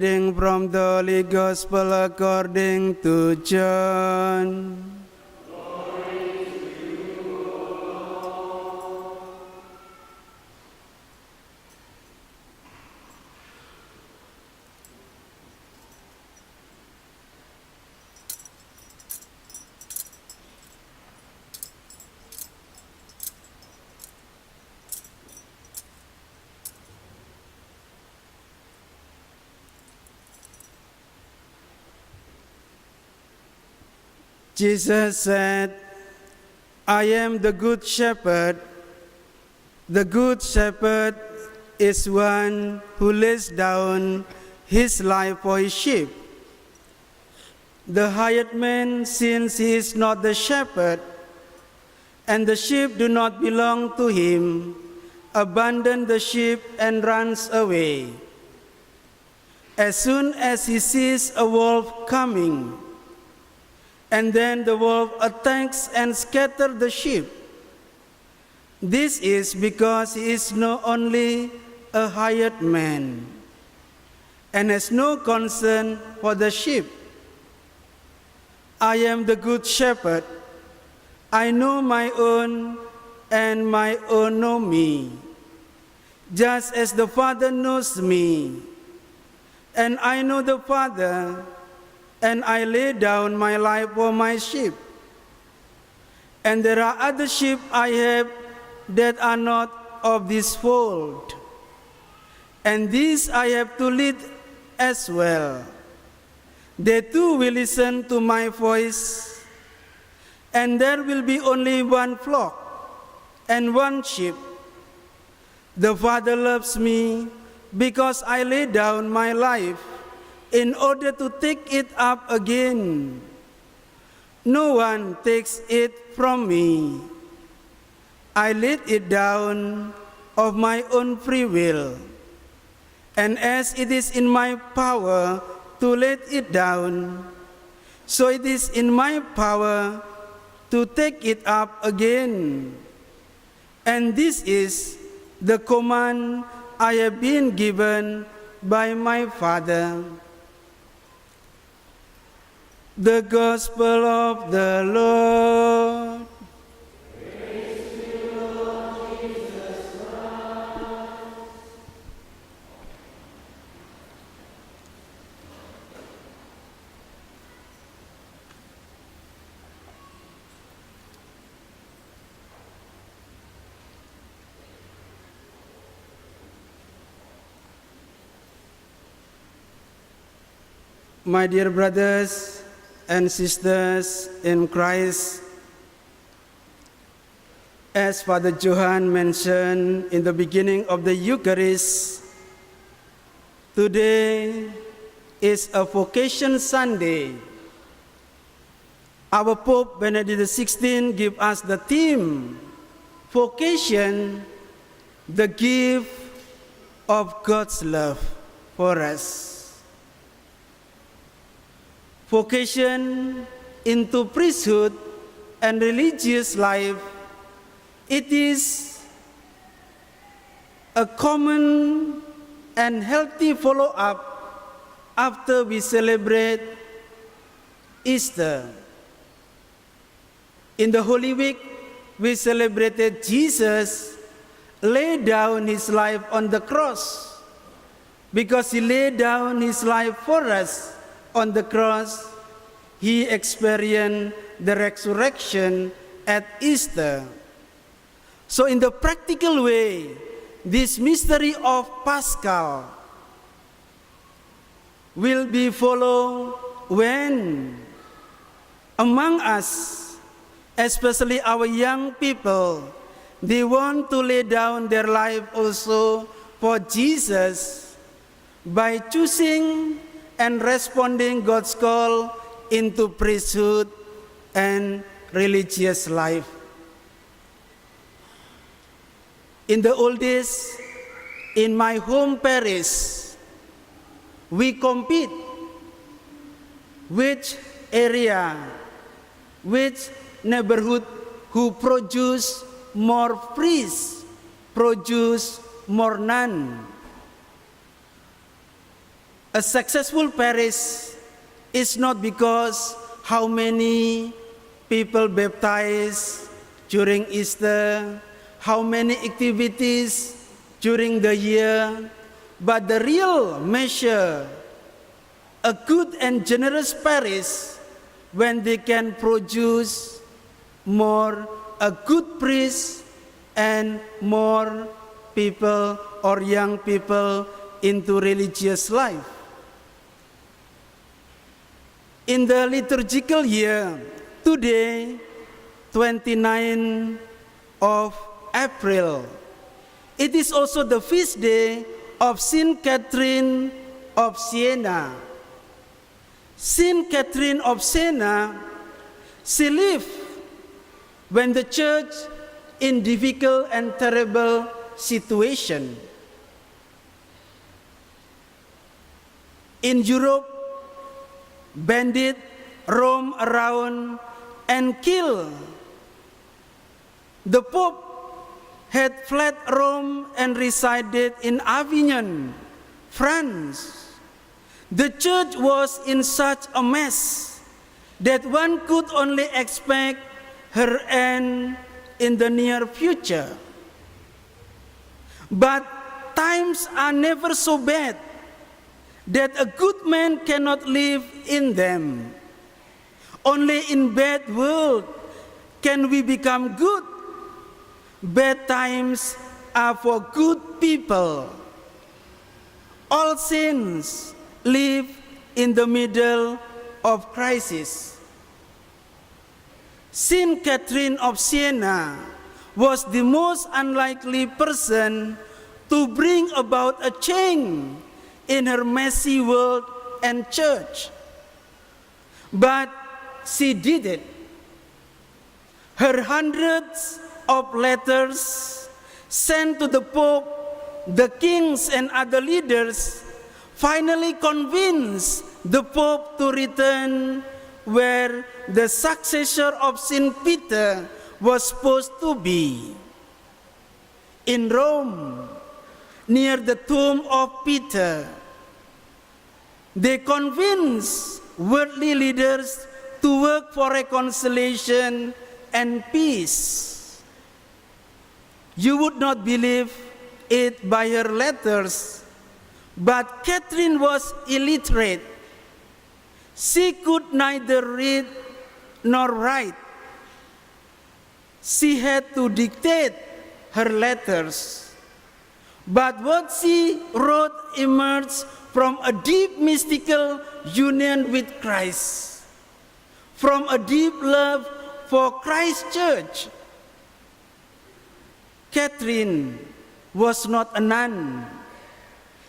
Reading from the Holy Gospel according to John. Jesus said, I am the good shepherd. The good shepherd is one who lays down his life for his sheep. The hired man, since he is not the shepherd, and the sheep do not belong to him, abandons the sheep and runs away. As soon as he sees a wolf coming, and then the wolf attacks and scatters the sheep. This is because he is not only a hired man and has no concern for the sheep. I am the good shepherd. I know my own, and my own know me, just as the Father knows me, and I know the Father, and I lay down my life for my sheep. And there are other sheep I have that are not of this fold, and these I have to lead as well. They too will listen to my voice, and there will be only one flock and one sheep. The Father loves me because I lay down my life in order to take it up again. No one takes it from me. I laid it down of my own free will, and as it is in my power to let it down, so it is in my power to take it up again. And this is the command I have been given by my Father. The Gospel of the Lord. Praise to you, Lord Jesus Christ. My dear brothers and sisters in Christ, as Father Johan mentioned in the beginning of the Eucharist, today is a Vocation Sunday. Our Pope Benedict XVI gives us the theme, Vocation, the gift of God's love for us. Vocation into priesthood and religious life, it is a common and healthy follow-up after we celebrate Easter. In the Holy Week, we celebrated Jesus laid down his life on the cross. Because he laid down his life for us on the cross, he experienced the resurrection at Easter. So in the practical way, this mystery of Paschal will be followed when among us, especially our young people, they want to lay down their life also for Jesus by choosing and responding God's call into priesthood and religious life. In the old days, in my home parish, we compete which area, which neighborhood who produce more priests, produce more nuns. A successful parish is not because how many people baptized during Easter, how many activities during the year, but the real measure, a good and generous parish, when they can produce more a good priest and more people or young people into religious life. In the liturgical year, today, 29 of April, it is also the feast day of Saint Catherine of Siena. Saint Catherine of Siena, she lived when the church in difficult and terrible situation. In Europe, bandits roam around and kill. The Pope had fled Rome and resided in Avignon, France. The church was in such a mess that one could only expect her end in the near future. But times are never so bad that a good man cannot live in them. Only in bad world can we become good. Bad times are for good people. All saints live in the middle of crisis. Saint Catherine of Siena was the most unlikely person to bring about a change in her messy world and church. But she did it. Her hundreds of letters sent to the Pope, the kings and other leaders finally convinced the Pope to return where the successor of Saint Peter was supposed to be. In Rome, near the tomb of Peter, they convinced worldly leaders to work for reconciliation and peace. You would not believe it by her letters, but Catherine was illiterate. She could neither read nor write. She had to dictate her letters. But what she wrote emerged from a deep mystical union with Christ, from a deep love for Christ's church. Catherine was not a nun.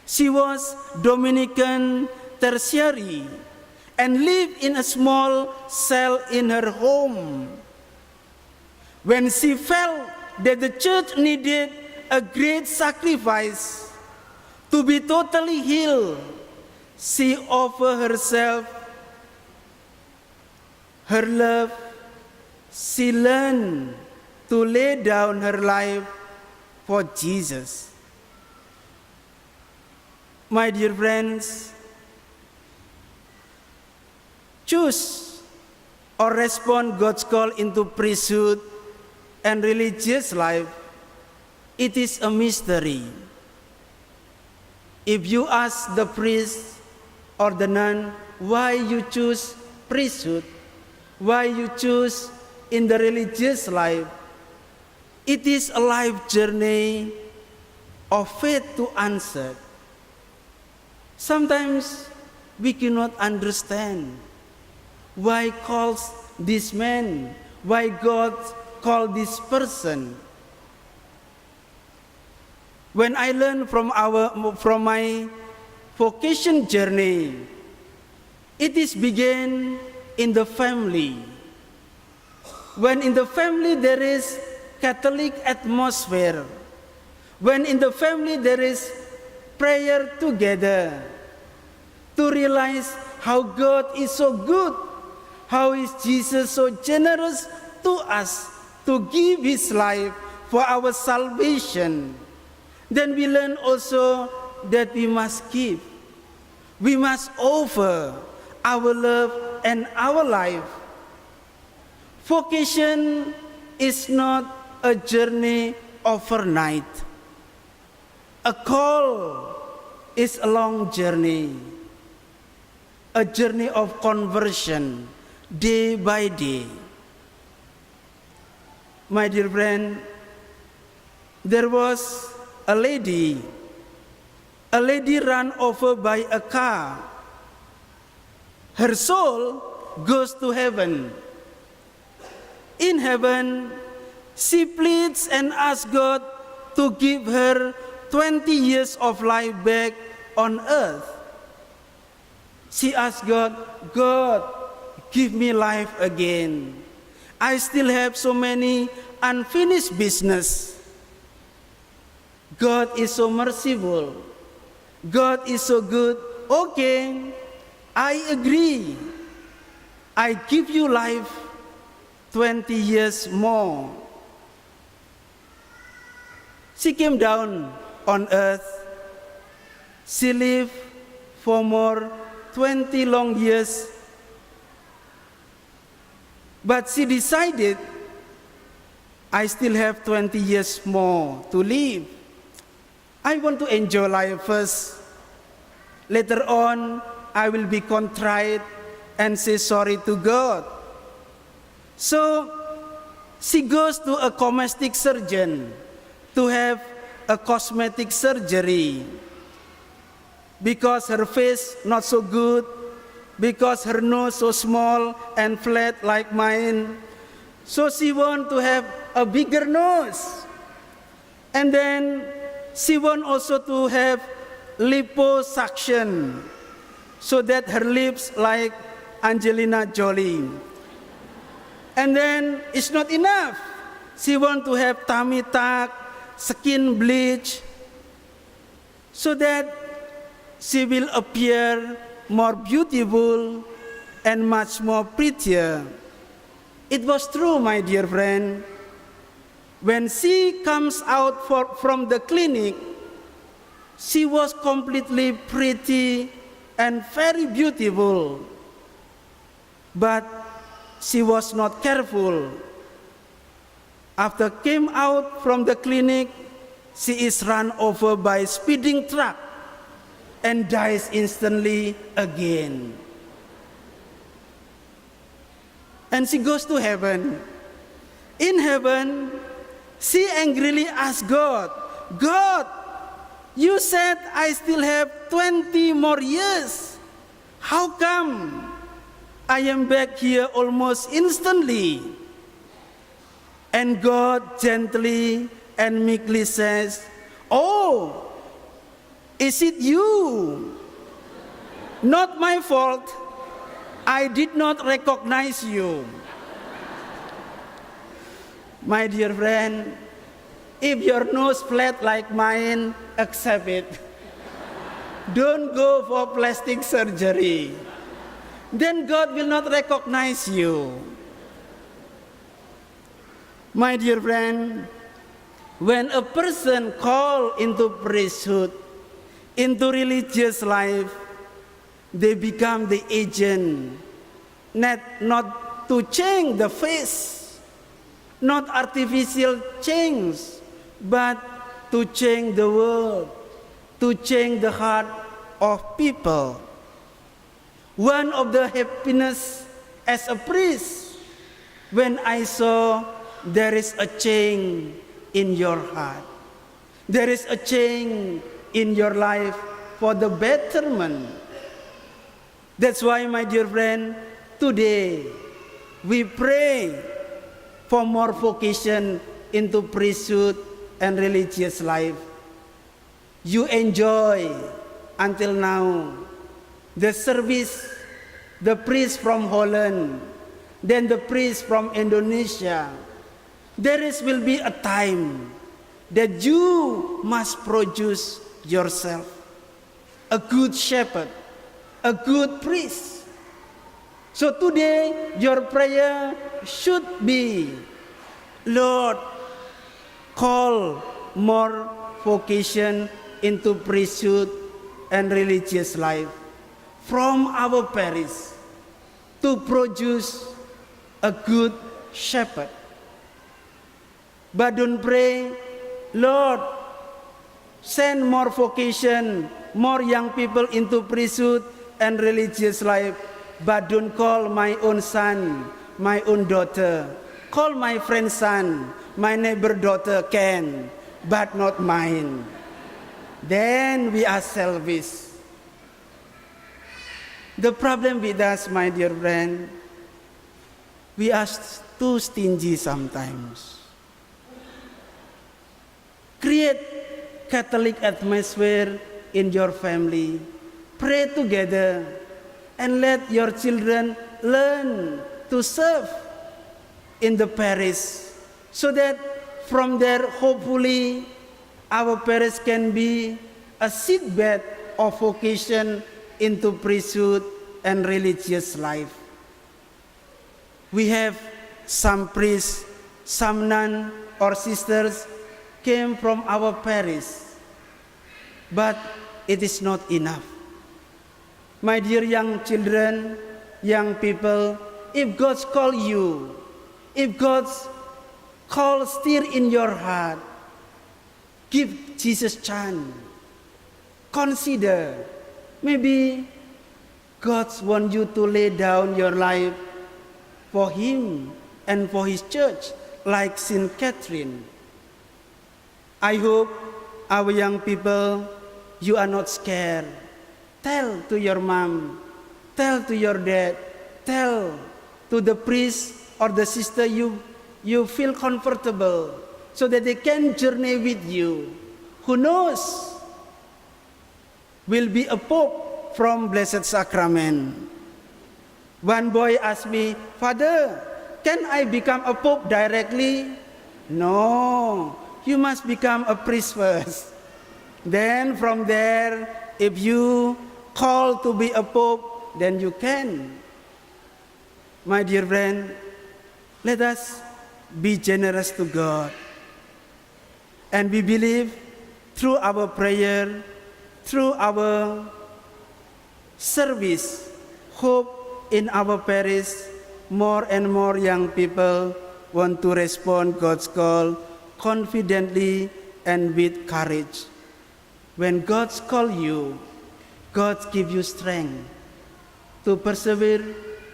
She was Dominican tertiary and lived in a small cell in her home. When she felt that the church needed a great sacrifice to be totally healed, she offered herself, her love. She learned to lay down her life for Jesus. My dear friends, choose or respond God's call into priesthood and religious life. It is a mystery. If you ask the priest or the nun why you choose priesthood, why you choose in the religious life, it is a life journey of faith to answer. Sometimes we cannot understand why calls this man, why God called this person. When I learned from my vocation journey, it is began in the family. When in the family there is Catholic atmosphere, when in the family there is prayer together, to realize how God is so good, how is Jesus so generous to us to give his life for our salvation. Then we learn also that we must give. We must offer our love and our life. Vocation is not a journey overnight. A call is a long journey, a journey of conversion, day by day. My dear friend, there was a lady run over by a car. Her soul goes to heaven. In heaven, she pleads and asks God to give her 20 years of life back on earth. She asked God, God, give me life again. I still have so many unfinished business. God is so merciful. God is so good. Okay, I agree. I give you life 20 years more. She came down on earth. She lived for more 20 long years. But she decided, I still have 20 years more to live. I want to enjoy life first. Later on, I will be contrite and say sorry to God. So, she goes to a cosmetic surgeon to have a cosmetic surgery. Because her face not so good, because her nose so small and flat like mine. So she want to have a bigger nose. And then she want also to have liposuction, so that her lips like Angelina Jolie. And then it's not enough. She want to have tummy tuck, skin bleach, so that she will appear more beautiful and much more prettier. It was true, my dear friend. When she comes out from the clinic, she was completely pretty and very beautiful. But she was not careful. After came out from the clinic, she is run over by a speeding truck and dies instantly again. And she goes to heaven. In heaven, she angrily asks God, God, you said I still have 20 more years. How come I am back here almost instantly? And God gently and meekly says, oh, is it you? Not my fault. I did not recognize you. My dear friend, if your nose flat like mine, accept it. Don't go for plastic surgery. Then God will not recognize you. My dear friend, when a person called into priesthood, into religious life, they become the agent, not to change the face, not artificial change, but to change the world, to change the heart of people. One of the happiness as a priest, when I saw there is a change in your heart, there is a change in your life for the betterment. That's why, my dear friend, today we pray for more vocation into priesthood and religious life. You enjoy until now the service, the priest from Holland, then the priest from Indonesia. There will be a time that you must produce yourself a good shepherd, a good priest. So today your prayer should be, Lord, call more vocation into priesthood and religious life. from our parish to produce a good shepherd. But don't pray, Lord, send more vocation, more young people into priesthood and religious life, but don't call my own son, my own daughter. Call my friend's son, my neighbor daughter can, but not mine. Then we are selfish. The problem with us, my dear friend, we are too stingy sometimes. Create Catholic atmosphere in your family. Pray together and let your children learn to serve in the parish, so that from there hopefully our parish can be a seedbed of vocation into priesthood and religious life. We have some priests, some nuns or sisters came from our parish, but it is not enough. My dear young children, young people, if God's call you, if God's call stir in your heart, give Jesus a chance. Consider, maybe God wants you to lay down your life for Him and for His church, like Saint Catherine. I hope our young people, you are not scared. Tell to your mom, tell to your dad, tell to the priest or the sister you feel comfortable, so that they can journey with you. Who knows? Will be a pope from Blessed Sacrament. One boy asked me, Father, can I become a pope directly? No, you must become a priest first. Then from there, if you call to be a pope, then you can. My dear friend, let us be generous to God. And we believe through our prayer, through our service, hope in our parish, more and more young people want to respond God's call confidently and with courage. When God's call you, God give you strength to persevere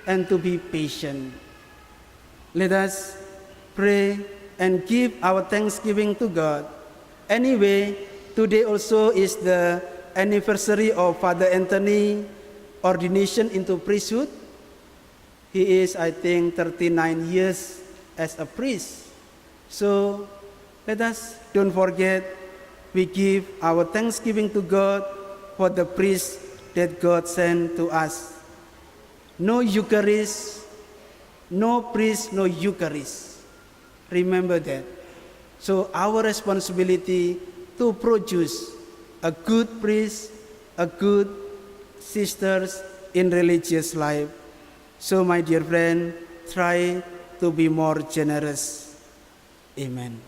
and to be patient. Let us pray and give our thanksgiving to God. Anyway, today also is the anniversary of Father Anthony ordination into priesthood. He is, I think, 39 years as a priest. So let us don't forget, we give our thanksgiving to God for the priest that God sent to us. No Eucharist, no priest, no Eucharist. Remember that. So our responsibility to produce a good priest, a good sisters in religious life. So my dear friend, try to be more generous. Amen.